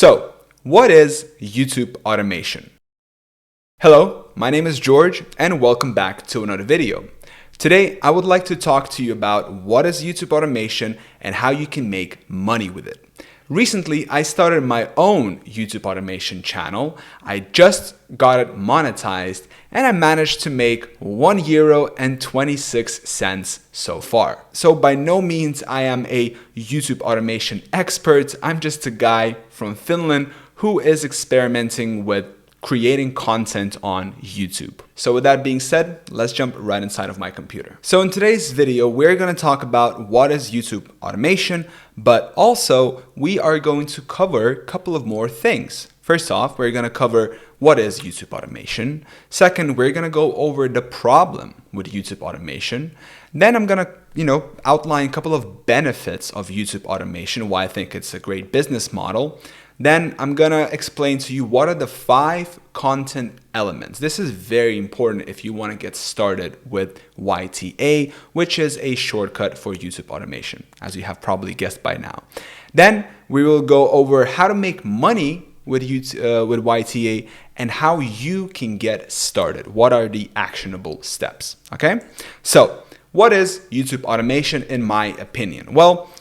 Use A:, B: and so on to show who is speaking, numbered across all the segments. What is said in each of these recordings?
A: So, what is YouTube automation? Hello, my name is George and welcome back to another video. Today, I would like to talk to you about what is YouTube automation and how you can make money with it. Recently, I started my own YouTube automation channel. I just got it monetized and I managed to make €1.26 so far. So by no means I am a YouTube automation expert. I'm just a guy from Finland who is experimenting with creating content on YouTube. So with that being said, let's jump right inside of my computer. So in today's video, we're going to talk about what is YouTube automation, but also we are going to cover a couple of more things. First off, we're going to cover what is YouTube automation. Second, we're going to go over the problem with YouTube automation. Then I'm going to, outline a couple of benefits of YouTube automation, why I think it's a great business model. Then I'm gonna explain to you what are the 5 content elements. This is very important if you wanna get started with YTA, which is a shortcut for YouTube automation, as you have probably guessed by now. Then we will go over how to make money with YTA and how you can get started. What are the actionable steps, okay? So what is YouTube automation in my opinion? Well,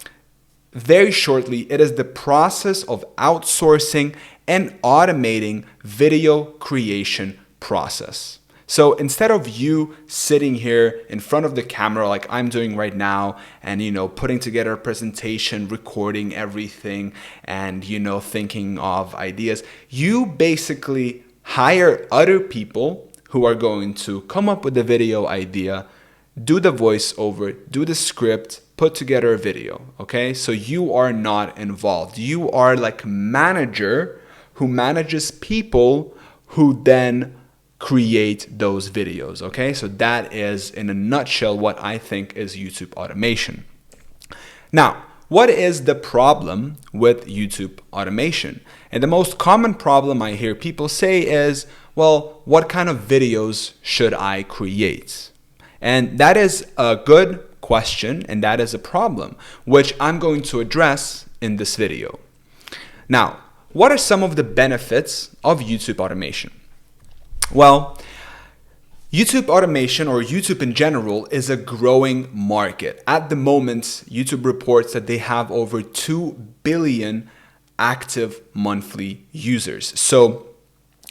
A: very shortly, it is the process of outsourcing and automating video creation process. So instead of you sitting here in front of the camera like I'm doing right now and putting together a presentation, recording everything and thinking of ideas, you basically hire other people who are going to come up with the video idea, do the voiceover, do the script, put together a video, okay? So you are not involved. You are like a manager who manages people who then create those videos, okay? So that is, in a nutshell, what I think is YouTube automation. Now, what is the problem with YouTube automation? And the most common problem I hear people say is, well, what kind of videos should I create? And that is a good question, and that is a problem, which I'm going to address in this video. Now, what are some of the benefits of YouTube automation? Well, YouTube automation, or YouTube in general, is a growing market. At the moment, YouTube reports that they have over 2 billion active monthly users. So,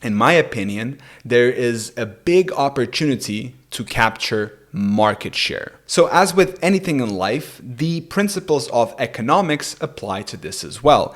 A: in my opinion, there is a big opportunity to capture market share. So as with anything in life, the principles of economics apply to this as well.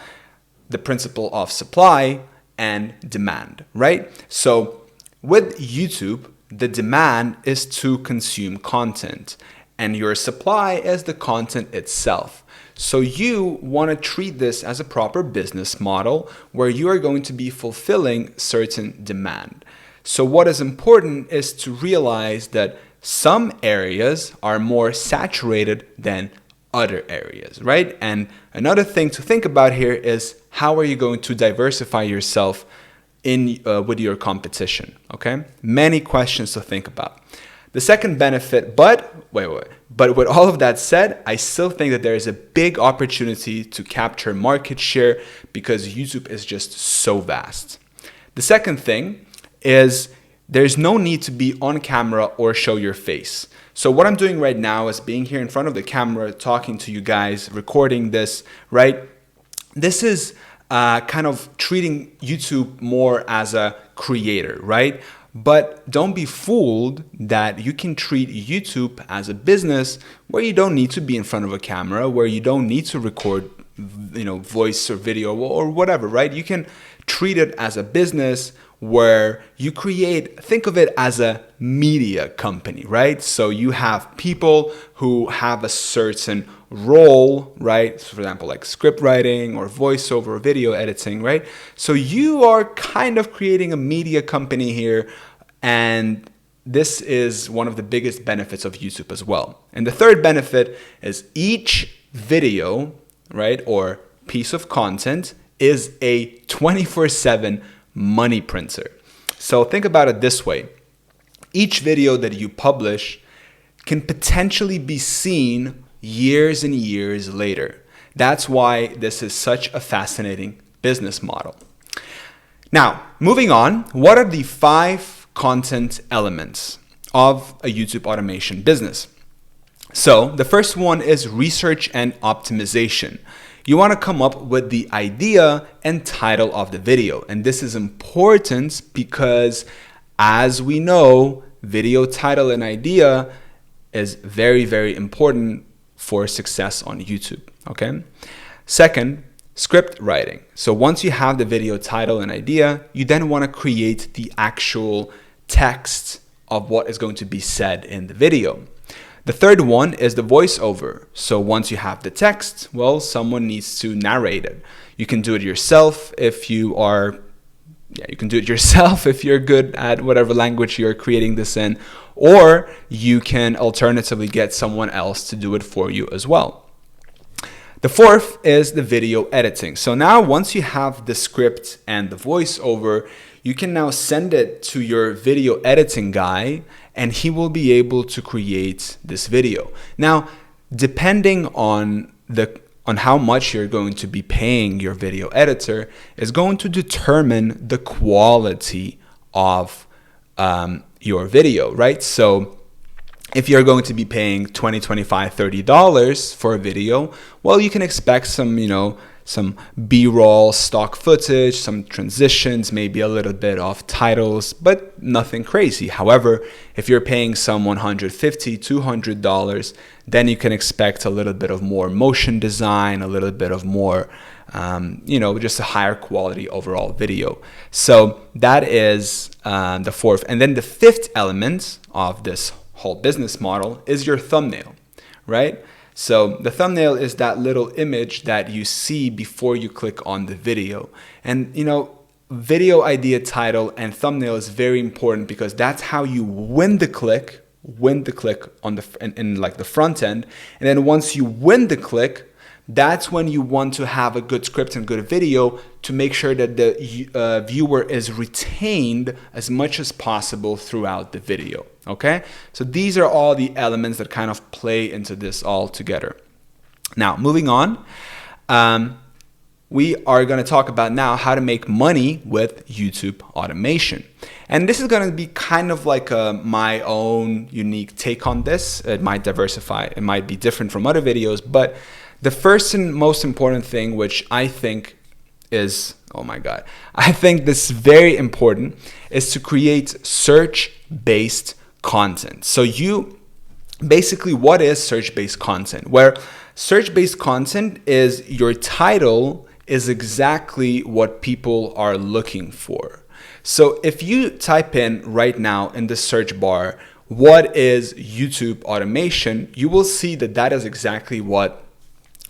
A: The principle of supply and demand, right? So with YouTube, the demand is to consume content and your supply is the content itself. So you want to treat this as a proper business model where you are going to be fulfilling certain demand. So what is important is to realize that some areas are more saturated than other areas, right? And another thing to think about here is how are you going to diversify yourself in with your competition, okay? Many questions to think about. The second benefit, but with all of that said, I still think that there is a big opportunity to capture market share because YouTube is just so vast. The second thing is there's no need to be on camera or show your face. So what I'm doing right now is being here in front of the camera, talking to you guys, recording this, right? This is kind of treating YouTube more as a creator, right? But don't be fooled that you can treat YouTube as a business where you don't need to be in front of a camera, where you don't need to record, voice or video or whatever, right? You can treat it as a business where you think of it as a media company, right? So you have people who have a certain role, right? So for example, like script writing or voiceover or video editing, right? So you are kind of creating a media company here, and this is one of the biggest benefits of YouTube as well. And the third benefit is each video, right, or piece of content is a 24/7 money printer. So think about it this way. Each video that you publish can potentially be seen years and years later. That's why this is such a fascinating business model. Now, moving on, what are the 5 content elements of a YouTube automation business? So the first one is research and optimization. You want to come up with the idea and title of the video. And this is important because, as we know, video title and idea is very, very important for success on YouTube. Okay. Second, script writing. So once you have the video title and idea, you then want to create the actual text of what is going to be said in the video. The third one is the voiceover. So once you have the text, well, someone needs to narrate it. You can do it yourself if you are, you can do it yourself if you're good at whatever language you're creating this in, or you can alternatively get someone else to do it for you as well. The fourth is the video editing. So now once you have the script and the voiceover, you can now send it to your video editing guy and he will be able to create this video. Now, depending on how much you're going to be paying your video editor is going to determine the quality of your video, right? So if you're going to be paying $20, $25, $30 for a video, well, you can expect some, some B-roll stock footage, some transitions, maybe a little bit of titles, but nothing crazy. However, if you're paying someone $150, $200, then you can expect a little bit of more motion design, a little bit of more, just a higher quality overall video. So that is the fourth. And then the fifth element of this whole business model is your thumbnail, right? So the thumbnail is that little image that you see before you click on the video. And video idea, title, and thumbnail is very important because that's how you win the click on in like the front end. And then once you win the click, that's when you want to have a good script and good video to make sure that the viewer is retained as much as possible throughout the video. Okay, so these are all the elements that kind of play into this all together. Now, moving on, we are going to talk about now how to make money with YouTube automation. And this is going to be kind of like my own unique take on this. It might diversify, it might be different from other videos, but the first and most important thing, which I think is, I think this is very important, is to create search-based content. So basically, what is search-based content? Where search-based content is your title is exactly what people are looking for. So if you type in right now in the search bar, what is YouTube automation, you will see that that is exactly what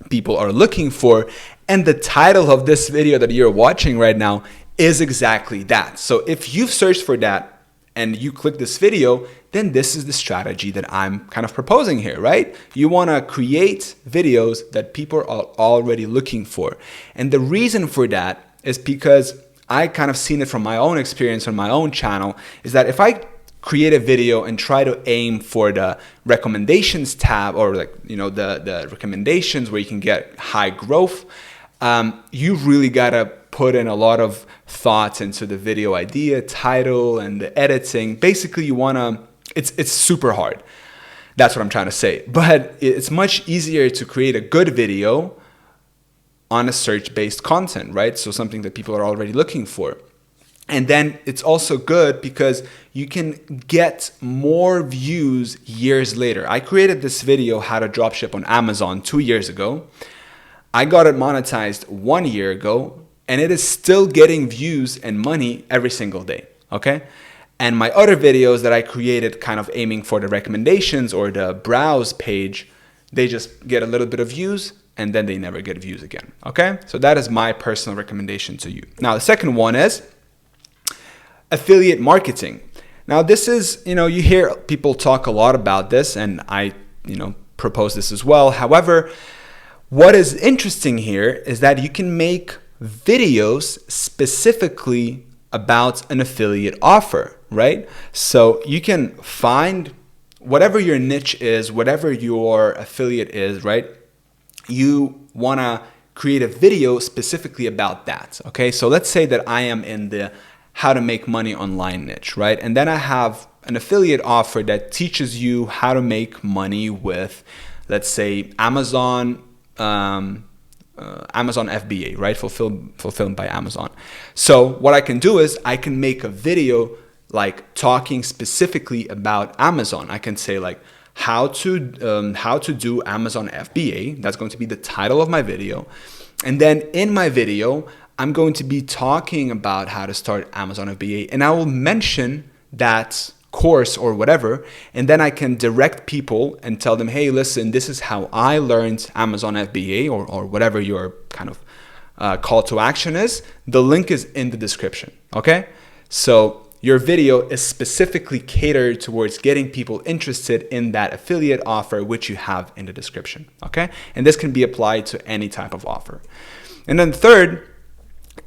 A: people are looking for. And the title of this video that you're watching right now is exactly that. So if you've searched for that and you click this video, then this is the strategy that I'm kind of proposing here, right? You want to create videos that people are already looking for. And the reason for that is because I kind of seen it from my own experience on my own channel, is that if I create a video and try to aim for the recommendations tab, or the recommendations where you can get high growth, you really gotta put in a lot of thoughts into the video idea, title, and the editing. Basically, it's super hard. That's what I'm trying to say. But it's much easier to create a good video on a search-based content, right? So something that people are already looking for. And then it's also good because you can get more views years later. I created this video, how to dropship on Amazon, 2 years ago. I got it monetized 1 year ago, and it is still getting views and money every single day, okay? And my other videos that I created kind of aiming for the recommendations or the browse page, they just get a little bit of views and then they never get views again, okay? So that is my personal recommendation to you. Now, the second one is affiliate marketing. Now, this is, you hear people talk a lot about this, and I, propose this as well. However, what is interesting here is that you can make videos specifically about an affiliate offer, right? So you can find whatever your niche is, whatever your affiliate is, right? You want to create a video specifically about that. Okay, so let's say that I am in the how to make money online niche, right? And then I have an affiliate offer that teaches you how to make money with, let's say, Amazon FBA, right? Fulfilled by Amazon. So what I can do is I can make a video like talking specifically about Amazon. I can say like how to do Amazon FBA. That's going to be the title of my video. And then in my video, I'm going to be talking about how to start Amazon FBA, and I will mention that course or whatever, and then I can direct people and tell them, hey, listen, this is how I learned Amazon FBA, or whatever your kind of call to action is. The link is in the description, okay? So your video is specifically catered towards getting people interested in that affiliate offer, which you have in the description, okay? And this can be applied to any type of offer. And then third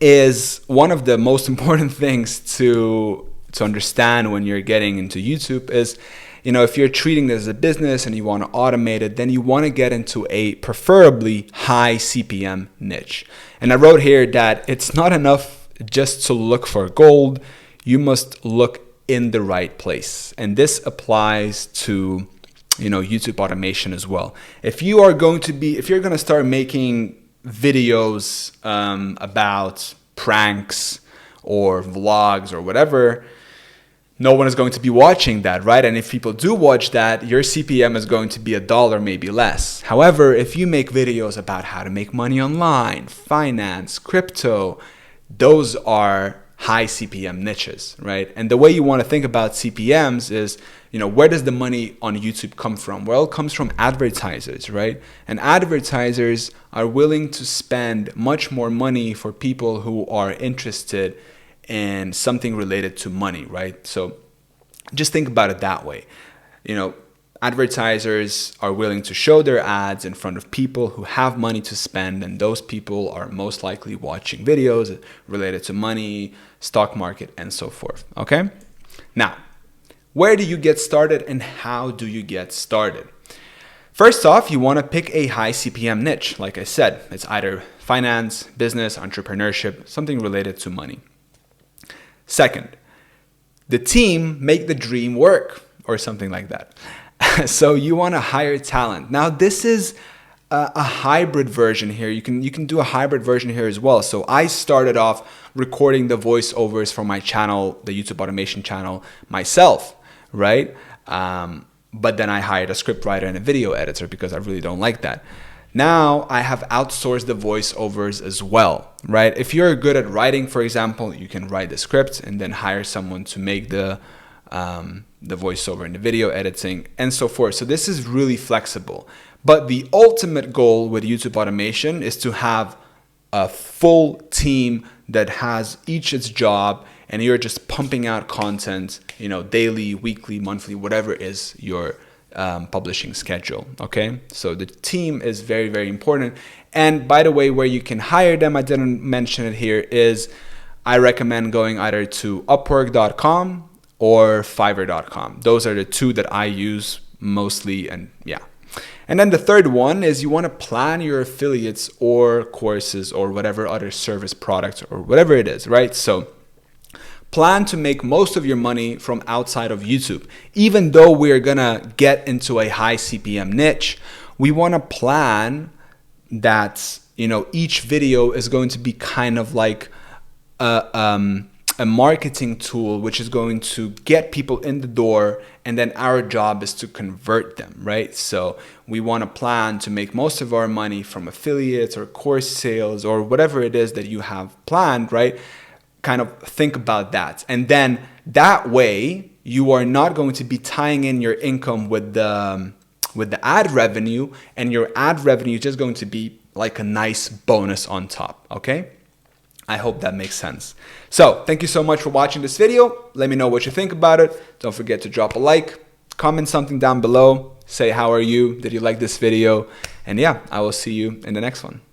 A: is one of the most important things to understand when you're getting into YouTube is, you know, if you're treating this as a business and you want to automate it, then you want to get into a preferably high CPM niche. And I wrote here that it's not enough just to look for gold. You must look in the right place. And this applies to, you know, YouTube automation as well. If you're going to start making videos about pranks or vlogs or whatever, no one is going to be watching that, right? And if people do watch that, your CPM is going to be $1, maybe less. However, if you make videos about how to make money online, finance, crypto, those are high CPM niches, right? And the way you want to think about CPMs is, you know, where does the money on YouTube come from? Well, it comes from advertisers, right? And advertisers are willing to spend much more money for people who are interested in something related to money, right? So just think about it that way. You know, advertisers are willing to show their ads in front of people who have money to spend, and those people are most likely watching videos related to money, stock market, and so forth, okay? Now, where do you get started and how do you get started? First off, you want to pick a high CPM niche. Like I said, it's either finance, business, entrepreneurship, something related to money. Second, the team make the dream work, or something like that. So you want to hire talent. Now this is a hybrid version here. You can do a hybrid version here as well. So I started off recording the voiceovers for my channel, the YouTube automation channel, myself, right? But then I hired a scriptwriter and a video editor because I really don't like that. Now I have outsourced the voiceovers as well, right? If you're good at writing, for example, you can write the script and then hire someone to make the voiceover and the video editing and so forth. So this is really flexible. But the ultimate goal with YouTube automation is to have a full team that has each its job, and you're just pumping out content, you know, daily, weekly, monthly, whatever is your publishing schedule. Okay, so the team is very, very important. And by the way, where you can hire them, I didn't mention it here, is I recommend going either to Upwork.com or Fiverr.com. Those are the two that I use mostly, and yeah. And then the third one is you want to plan your affiliates or courses or whatever other service product or whatever it is, right? So plan to make most of your money from outside of YouTube. Even though we're gonna get into a high CPM niche, we want to plan that, you know, each video is going to be kind of like a marketing tool, which is going to get people in the door, and then our job is to convert them, right? So we want to plan to make most of our money from affiliates or course sales or whatever it is that you have planned, right? Kind of think about that. And then that way you are not going to be tying in your income with the ad revenue, and your ad revenue is just going to be like a nice bonus on top, okay? I hope that makes sense. So thank you so much for watching this video. Let me know what you think about it. Don't forget to drop a like, comment something down below, say how are you, did you like this video, and yeah, I will see you in the next one.